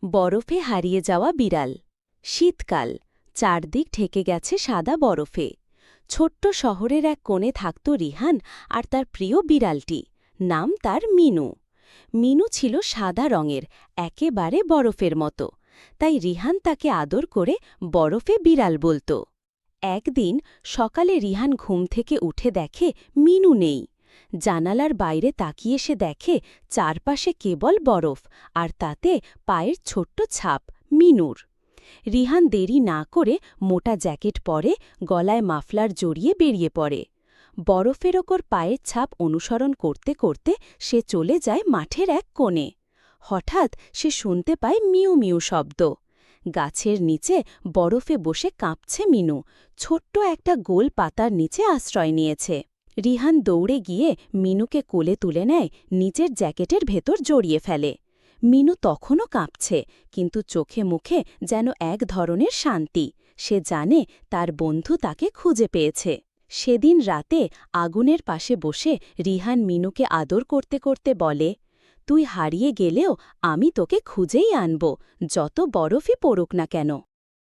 বরফে হারিয়ে যাওয়া বিড়াল। শীতকাল, চারদিক ঢেকে গেছে সাদা বরফে। ছোট্ট শহরের এক কোণে থাকত রিহান আর তার প্রিয় বিড়ালটি। নাম তার মিনু। মিনু ছিল সাদা রঙের, একেবারে বরফের মতো। তাই রিহান তাকে আদর করে বরফে বিড়াল বলত। একদিন সকালে রিহান ঘুম থেকে উঠে দেখে মিনু নেই। জানালার বাইরে তাকিয়ে সে দেখে চারপাশে কেবল বরফ, আর তাতে পায়ের ছোট্ট ছাপ মিনুর। রিহান দেরি না করে মোটা জ্যাকেট পরে, গলায় মাফলার জড়িয়ে বেরিয়ে পড়ে। বরফের ওপর পায়ের ছাপ অনুসরণ করতে করতে সে চলে যায় মাঠের এক কোণে। হঠাৎ সে শুনতে পায় মিউ মিউ শব্দ। গাছের নিচে বরফে বসে কাঁপছে মিনু, ছোট্ট একটা গোল পাতার নিচে আশ্রয় নিয়েছে। রিহান দৌড়ে গিয়ে মিনুকে কোলে তুলে নেয়, নিজের জ্যাকেটের ভেতর জড়িয়ে ফেলে। মিনু তখনও কাঁপছে, কিন্তু চোখে মুখে যেন এক ধরনের শান্তি। সে জানে তার বন্ধু তাকে খুঁজে পেয়েছে। সেদিন রাতে আগুনের পাশে বসে রিহান মিনুকে আদর করতে করতে বলে, তুই হারিয়ে গেলেও আমি তোকে খুঁজেই আনব, যত বরফই পড়ুক না কেন।